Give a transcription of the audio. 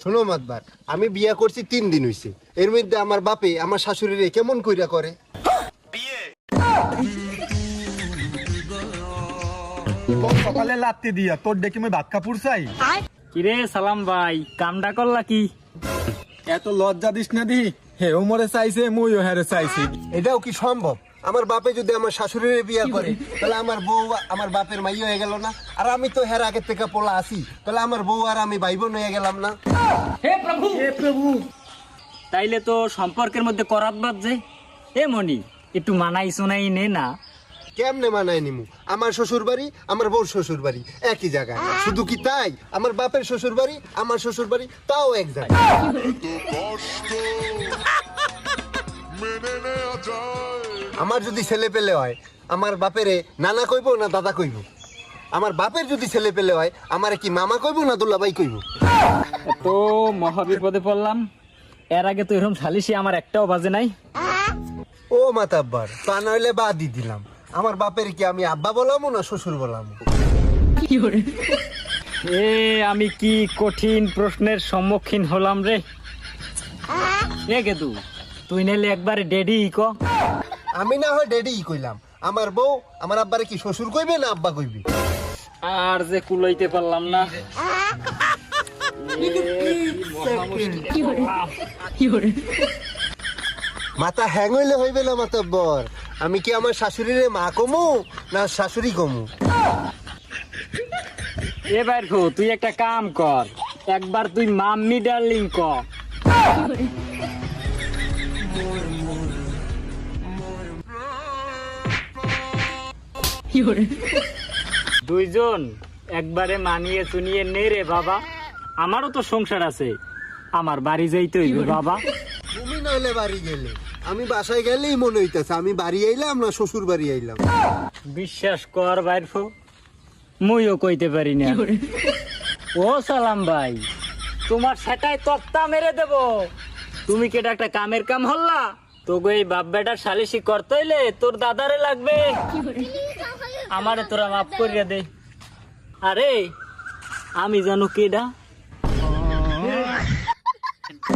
শোনো মাতবার, আমি বিয়া করছি 3 দিন হইছে। এর মধ্যে আমার বাপে আমার শাশুড়িরে কেমন কইরা করে। সকালে লাত্তি দিয়া তোর ডেকে মই ভাত কাপুর চাই। কিরে সালাম ভাই, কামডা করলা কি? এত লজ্জা দিস না দি, হে ওমরে চাইছে মুইও হেরে চাইছি। এটাও কি সম্ভব? আমার বাপে যদি আমার শাশুড়িরে বিয়া করে তাহলে আমার বউ আমার বাপের মাই হয়ে গেল না? আর আমি তো হের আগের থেকে পোলা আছি, তাহলে আমার বউ আর আমি ভাই বোন হয়ে গেলাম না? হে প্রভু, তাইলে তো সম্পর্কের মধ্যে করাত বাজছে। এ মনি, একটু মানাই শোনাই নে না। কেমনে মানায় নিমু? আমার শ্বশুর বাড়ি আমার বউর শ্বশুর বাড়ি একই জায়গায়। শুধু কি তাই, আমার বাপের শ্বশুর বাড়ি আমার শ্বশুর বাড়ি তাও এক জায়গায়। আমার যদি ছেলে পেলে হয় আমার বাপেরে নানা কইব না দাদা কইব? আমার বাপের যদি ছেলে পেলে হয় আমারে কি মামা কইব না দুলাভাই কইব? তো মহাবিপদে পড়লাম। এর আগে তো এরকম সালিশি আমার একটাও বাজে নাই। ও মাতাব্বার, তা নইলে বাদই দিলাম। আমার বাপের কি আমি আব্বা বলামো না শ্বশুর বলামো? এ আমি কি কঠিন প্রশ্নের সম্মুখীন হলাম রে। এ গেদু, তুই নাইলে একবার ডেডি ক। আমি না হয় ডেডি কইলাম, আমার বউ আমার আব্বারে কি শ্বশুর কইবে না আব্বা কইবে? আর যে কুলাইতে পারলাম না। মাথা হ্যাং হইলে হইবে না মাতাব্বর। আমি কি আমার শাশুড়িরে মা কমু না শাশুড়ি কমু? এবার তুই একটা কাম কর, একবার তুই মাম্মি ডার্লিং ক। দুইজন একবারে মানিয়ে চুনিয়ে নে রে বাবা। আমারও তো সংসার আছে, আমার বাড়ি যাইতে হইবে বাবা। তুমি নাইলে বাড়ি গেলে, আমি বাসায় গেলেই মনে হইতেছে আমি বাড়ি আইলাম না শ্বশুর বাড়ি আইলাম। বিশ্বাস কর বাইর মুইও কইতে পারি না। ও সালাম ভাই, তোমার সেটাই তক্তা মেরে দেব। তুমি কেটা একটা কামের কাম হল্লা, তোকে এই বাপ বেটার সালিশি করতে হইলে তোর দাদারে লাগবে। আমারে তোরা মাফ করিয়া দে। আরে আমি জানো কেডা?